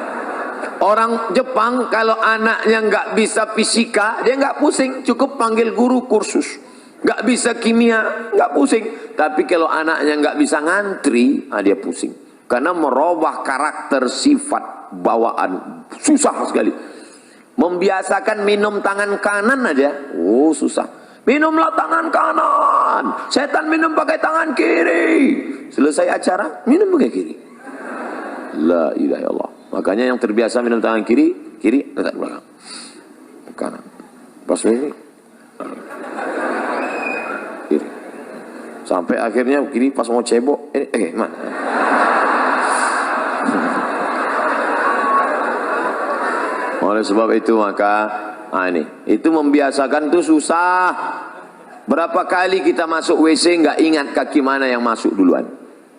Orang Jepang kalau anaknya nggak bisa fisika, dia nggak pusing, cukup panggil guru kursus. Nggak bisa kimia, nggak pusing. Tapi kalau anaknya nggak bisa ngantri, dia pusing. Karena merubah karakter, sifat, bawaan susah sekali. Membiasakan minum tangan kanan aja, oh susah. Minumlah tangan kanan, setan minum pakai tangan kiri. Selesai acara, minum pakai kiri. La ilaha illallah. Makanya yang terbiasa minum tangan kiri, kiri letak belakang. Kanan. Pas ini kiri. Sampai akhirnya kiri pas mau cebok, mana? Oleh sebab itu maka itu membiasakan tuh susah. Berapa kali kita masuk WC nggak ingat kaki mana yang masuk duluan.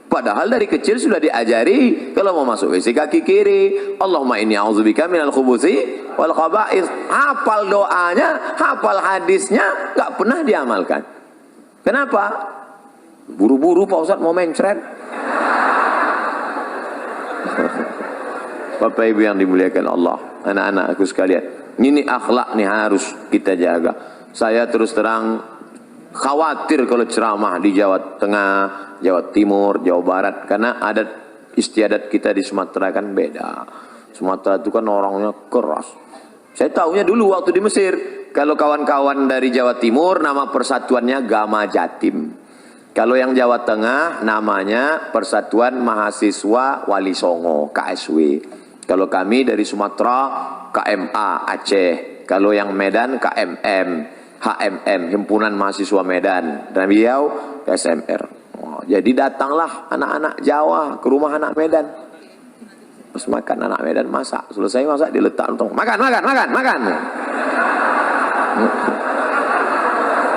Padahal dari kecil sudah diajari kalau mau masuk WC kaki kiri. Allahumma inni a'udzubika minal khubuthi wal khaba'ith. Hafal doanya, hafal hadisnya, nggak pernah diamalkan. Kenapa? Buru-buru Pak Ustadz mau mencret. Bapak Ibu yang dimuliakan Allah, anak-anak aku sekalian, ini akhlak nih harus kita jaga. Saya terus terang khawatir kalau ceramah di Jawa Tengah, Jawa Timur, Jawa Barat, karena adat istiadat kita di Sumatera kan beda. Sumatera itu kan orangnya keras. Saya tahunya dulu waktu di Mesir, kalau kawan-kawan dari Jawa Timur nama persatuannya Gama Jatim. Kalau yang Jawa Tengah namanya Persatuan Mahasiswa Wali Songo, KSW. Kalau kami dari Sumatera KMA Aceh. Kalau yang Medan KMM, HMM, Himpunan Mahasiswa Medan. Dan beliau SMR. Jadi datanglah anak-anak Jawa ke rumah anak Medan. Terus makan anak Medan, masak. Selesai masak diletak untung. Makan.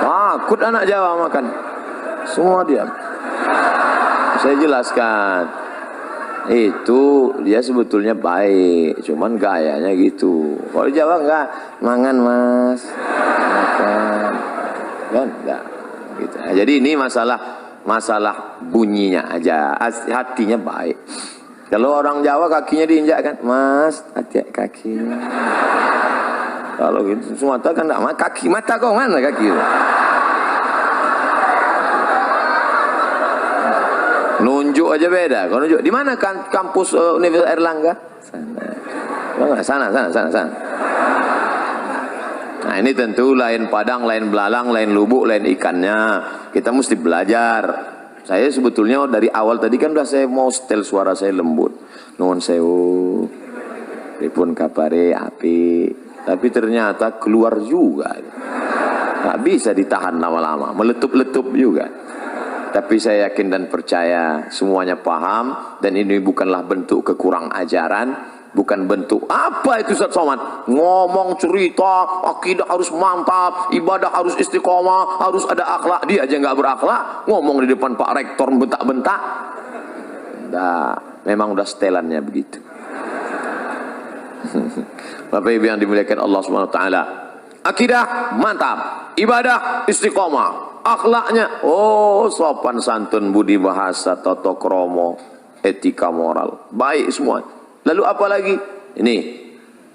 Takut anak Jawa makan. Semua diam. Saya jelaskan. Itu dia sebetulnya baik, cuman gayanya gitu. Kalau di Jawa enggak, mangan mas, makan, kan enggak gitu. Nah, jadi ini masalah bunyinya aja, hatinya baik. Kalau orang Jawa kakinya diinjak kan, mas, hati kakinya. Kalau gitu Sumatera kan enggak, kaki mata kau mana kaki? Nunjuk aja beda. Kalau nunjuk di mana kan kampus Universitas Airlangga? Sana. Nah ini tentu lain Padang, lain belalang, lain lubuk, lain ikannya. Kita mesti belajar. Saya sebetulnya dari awal tadi kan udah saya mau setel suara saya lembut. Nuwun sewu. Pripun kabare api. Tapi ternyata keluar juga. Nggak bisa ditahan lama-lama. Meletup-letup juga. Tapi saya yakin dan percaya semuanya paham. Dan ini bukanlah bentuk kekurang ajaran. Bukan bentuk apa itu Ustaz Somad. Ngomong cerita, akidah harus mantap, ibadah harus istiqomah, harus ada akhlak. Dia aja nggak berakhlak, ngomong di depan Pak Rektor bentak-bentak. Nah, memang udah setelannya begitu. Bapak Ibu yang dimuliakan Allah Subhanahu wa taala. Akidah mantap, ibadah istiqomah, akhlaknya sopan santun, budi bahasa, tata krama, etika moral, baik semua. Lalu apa lagi? Ini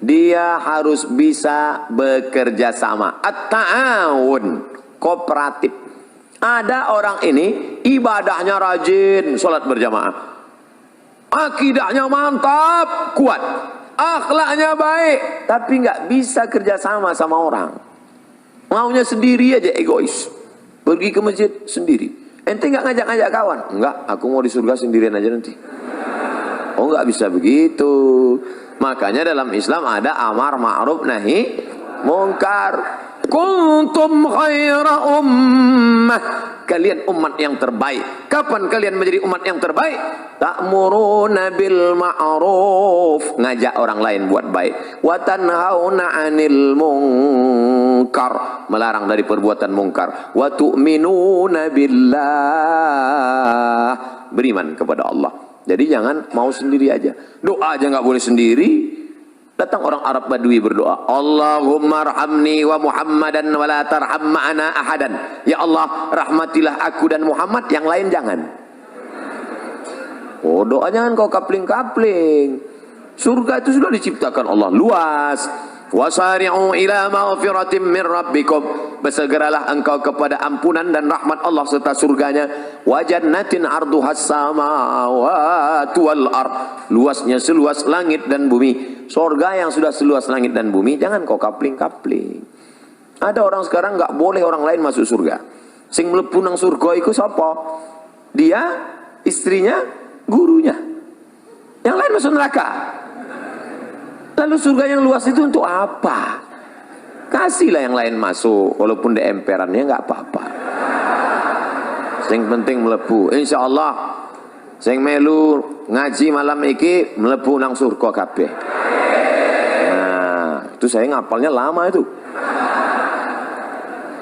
dia harus bisa bekerja sama, at-ta'awun, kooperatif. Ada orang ini ibadahnya rajin, sholat berjamaah, akidahnya mantap, kuat, akhlaknya baik, tapi nggak bisa kerja sama sama orang. Maunya sendiri aja, egois. Pergi ke masjid sendiri. Ente nggak ngajak-ngajak kawan? Enggak, aku mau di surga sendirian aja nanti. Oh nggak bisa begitu. Makanya dalam Islam ada amar ma'ruf nahi mungkar. Kuntum khaira ummah. Kalian umat yang terbaik. Kapan kalian menjadi umat yang terbaik? Ta'muruna bil ma'ruf, ngajak orang lain buat baik. Wa tanhauna 'anil munkar, melarang dari perbuatan mungkar. Wa tu'minuna billah, beriman kepada Allah. Jadi jangan mau sendiri aja. Doa aja nggak boleh sendiri. Datang orang Arab Badui berdoa, Allahumma arhamni wa Muhammadan wa la tarham ma'ana ahadan. Ya Allah, rahmatilah aku dan Muhammad, yang lain jangan. Oh, doa jangan kau kapling-kapling. Surga itu sudah diciptakan Allah luas. Wasari'u ila maghfiratin min rabbikum. bersegeralah engkau kepada ampunan dan rahmat Allah serta surganya. Wa jannatin arduhas samawati wal ard, luasnya seluas langit dan bumi. Surga yang sudah seluas langit dan bumi, jangan kau kapling-kapling. Ada orang sekarang nggak boleh orang lain masuk surga. Sing mlebu nang surga iku sapa? Dia, istrinya, gurunya. Yang lain masuk neraka. Lalu surga yang luas itu untuk apa? Kasihlah yang lain masuk, walaupun di emperannya nggak apa-apa. Sing penting mlebu. Insyaallah sing melu ngaji malam iki mlebu nang surga kabeh. Nah, itu saya ngapalnya lama itu.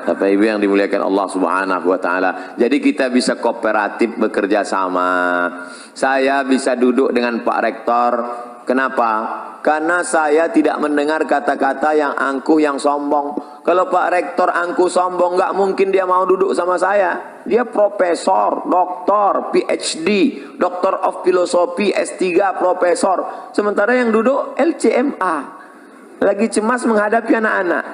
Bapak Ibu yang dimuliakan Allah Subhanahu wa taala. Jadi kita bisa kooperatif bekerja sama. Saya bisa duduk dengan Pak Rektor. Kenapa? Karena saya tidak mendengar kata-kata yang angkuh, yang sombong. Kalau Pak Rektor angkuh sombong, nggak mungkin dia mau duduk sama saya. Dia profesor, doktor, PhD, Doctor of Philosophy, S3, profesor. Sementara yang duduk LCMA, lagi cemas menghadapi anak-anak.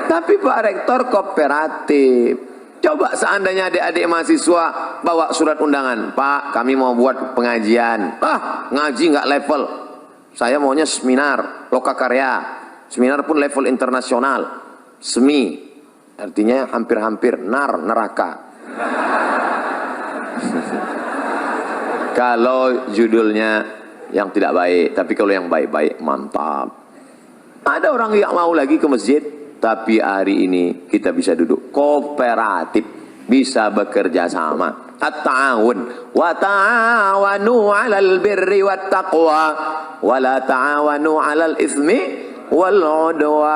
Tapi Pak Rektor kooperatif. Coba seandainya adik-adik mahasiswa bawa surat undangan, Pak, kami mau buat pengajian. Ngaji nggak level. Saya maunya seminar, lokakarya. Seminar pun level internasional. Semi, artinya hampir-hampir neraka. Kalau judulnya yang tidak baik, tapi kalau yang baik-baik mantap. Ada orang yang mau lagi ke masjid. Tapi hari ini kita bisa duduk kooperatif, bisa bekerja sama. At-ta'awun wa ta'awanu 'alal birri wat taqwa wa la ta'awanu 'alal itsmi wal 'udwan.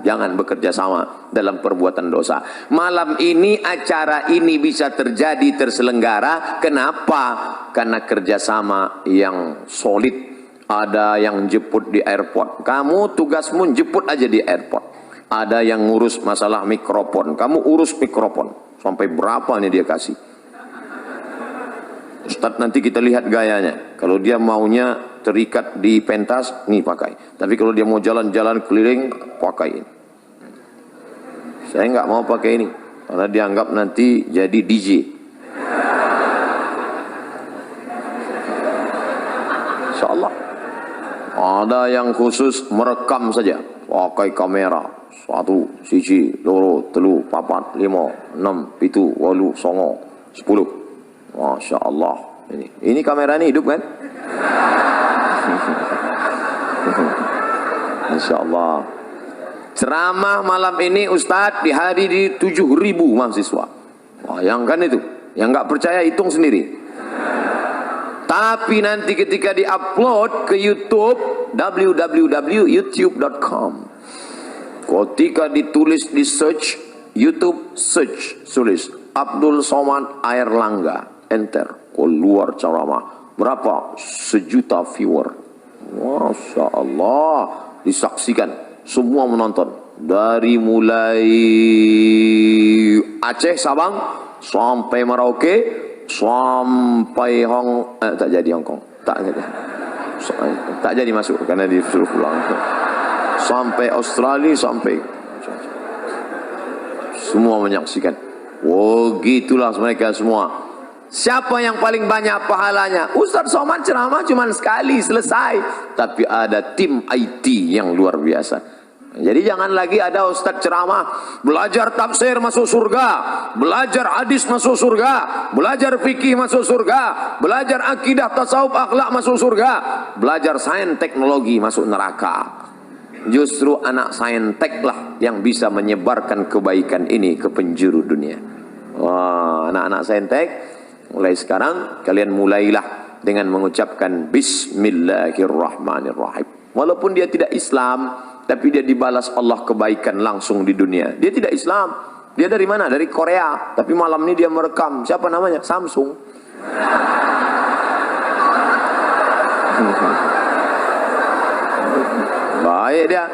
Jangan bekerja sama dalam perbuatan dosa. Malam ini acara ini bisa terjadi, terselenggara. Kenapa? Karena kerjasama yang solid. Ada yang jemput di airport, kamu tugasmu jemput aja di airport. Ada yang ngurus masalah mikrofon, kamu urus mikrofon. Sampai berapa nih dia kasih? Ustadz nanti kita lihat gayanya. Kalau dia maunya terikat di pentas, nih pakai. Tapi kalau dia mau jalan-jalan keliling, pakai ini. Saya nggak mau pakai ini, karena dianggap nanti jadi DJ. Insya Allah. Ada yang khusus merekam saja, pakai kamera 1, 1, 2, 3, 4, 5, 6, 7, 8, 9, 10. Masya Allah. Ini kamera ini hidup kan? Insya Allah. Ceramah malam ini Ustadz dihadiri 7.000 mahasiswa. Bayangkan itu. Yang nggak percaya hitung sendiri. Tapi nanti ketika di-upload ke YouTube, www.youtube.com, ketika ditulis di search, YouTube search, tulis Abdul Somad Airlangga, enter, keluar ceramah. Berapa? 1 juta viewer. Masya Allah. Disaksikan, semua menonton. Dari mulai Aceh, Sabang, sampai Merauke, sampai tak jadi Hong Kong, tak jadi masuk karena disuruh pulang. Sampai Australia, sampai semua menyaksikan. Oh, gitulah mereka semua. Siapa yang paling banyak pahalanya? Ustadz Somad ceramah cuma sekali selesai, tapi ada tim IT yang luar biasa. Jadi jangan lagi ada ustadz ceramah, belajar tafsir masuk surga, belajar hadis masuk surga, belajar fikih masuk surga, belajar akidah, tasawuf, akhlak masuk surga, belajar sains teknologi masuk neraka. Justru anak saintek lah yang bisa menyebarkan kebaikan ini ke penjuru dunia. Wah, anak-anak saintek, mulai sekarang kalian mulailah dengan mengucapkan Bismillahirrahmanirrahim. Walaupun dia tidak Islam, tapi dia dibalas Allah kebaikan langsung di dunia. Dia tidak Islam. Dia dari mana? Dari Korea. Tapi malam ini dia merekam. Siapa namanya? Samsung. Baik dia.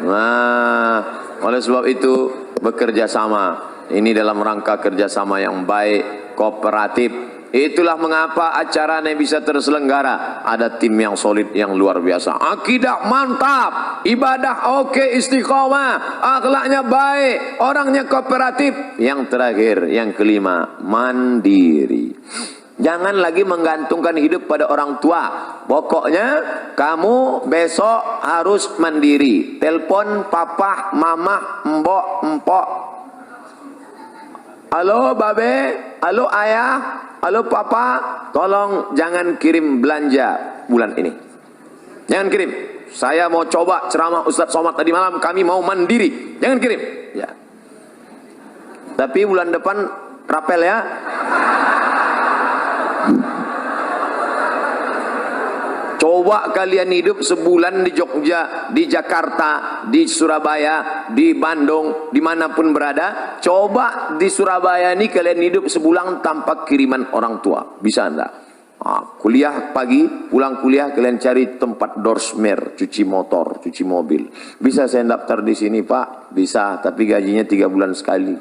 Nah, oleh sebab itu bekerja sama. Ini dalam rangka kerjasama yang baik, kooperatif. Itulah mengapa acaranya bisa terselenggara. Ada tim yang solid, yang luar biasa. Akidah mantap, ibadah oke, istiqomah, akhlaknya baik, orangnya kooperatif. Yang terakhir, yang kelima, mandiri. Jangan lagi menggantungkan hidup pada orang tua. Pokoknya kamu besok harus mandiri. Telepon papa, mama, mbok, empok. Halo babe, halo ayah, halo papa, tolong jangan kirim belanja bulan ini. Jangan kirim. Saya mau coba ceramah Ustadz Somad tadi malam, kami mau mandiri. Jangan kirim. Ya. Tapi bulan depan rapel ya. Coba kalian hidup sebulan di Jogja, di Jakarta, di Surabaya, di Bandung, dimanapun berada. Coba di Surabaya ini kalian hidup sebulan tanpa kiriman orang tua. Bisa enggak? Kuliah pagi, pulang kuliah kalian cari tempat dorsmer, cuci motor, cuci mobil. Bisa saya daftar di sini Pak? Bisa, tapi gajinya 3 bulan sekali.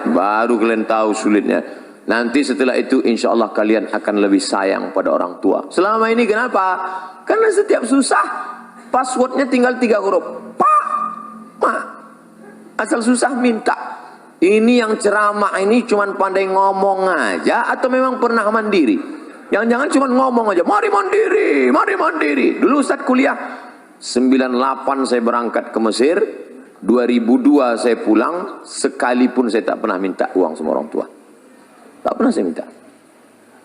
Baru kalian tahu sulitnya. Nanti setelah itu insya Allah kalian akan lebih sayang pada orang tua. Selama ini kenapa? Karena setiap susah passwordnya tinggal 3 huruf. Pak, ma, asal susah minta. Ini yang ceramah ini cuman pandai ngomong aja atau memang pernah mandiri? Jangan-jangan cuman ngomong aja, mari mandiri, mari mandiri. Dulu Ustaz kuliah 98 saya berangkat ke Mesir, 2002 saya pulang, sekalipun saya tak pernah minta uang sama orang tua. Tak pernah saya minta.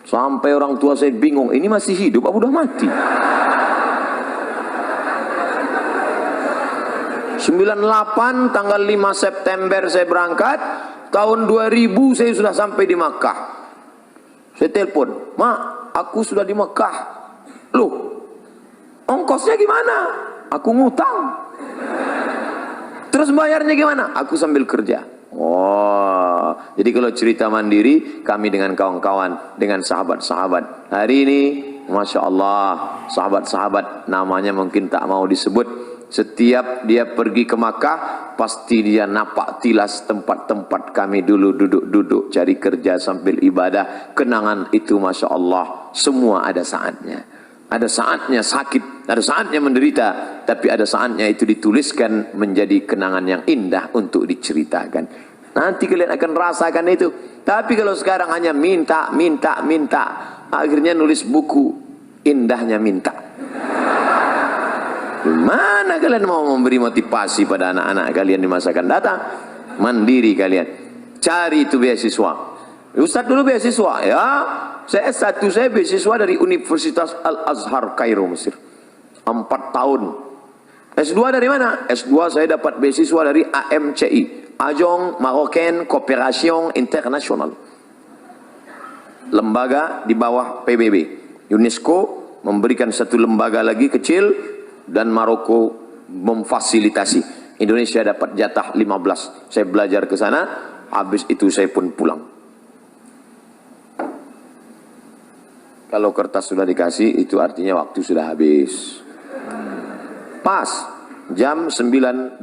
Sampai orang tua saya bingung, ini masih hidup apa udah mati? 98 tanggal 5 September saya berangkat, tahun 2000 saya sudah sampai di Makkah. Saya telepon, "Mak, aku sudah di Makkah." Loh, ongkosnya gimana? Aku ngutang. Terus bayarnya gimana? Aku sambil kerja. Oh, jadi kalau cerita mandiri, kami dengan kawan-kawan, dengan sahabat-sahabat. Hari ini, Masya Allah, sahabat-sahabat namanya mungkin tak mau disebut. Setiap dia pergi ke Makkah, pasti dia napak tilas tempat-tempat kami dulu duduk-duduk cari kerja sambil ibadah. Kenangan itu Masya Allah, semua ada saatnya. Ada saatnya sakit, ada saatnya menderita, tapi ada saatnya itu dituliskan menjadi kenangan yang indah untuk diceritakan. Nanti kalian akan rasakan itu. Tapi kalau sekarang hanya minta, akhirnya nulis buku, indahnya minta. Mana kalian mau memberi motivasi pada anak-anak kalian di masa akan datang? Mandiri kalian. Cari itu beasiswa. Ustaz dulu beasiswa ya. Saya S1 saya beasiswa dari Universitas Al-Azhar Kairo Mesir. 4 tahun. S2 dari mana? S2 saya dapat beasiswa dari AMCI, Agence Marocaine Coopération Internationale. Lembaga di bawah PBB. UNESCO memberikan satu lembaga lagi kecil dan Maroko memfasilitasi. Indonesia dapat jatah 15. Saya belajar ke sana, habis itu saya pun pulang. Kalau kertas sudah dikasih, itu artinya waktu sudah habis. Pas, jam 9.20.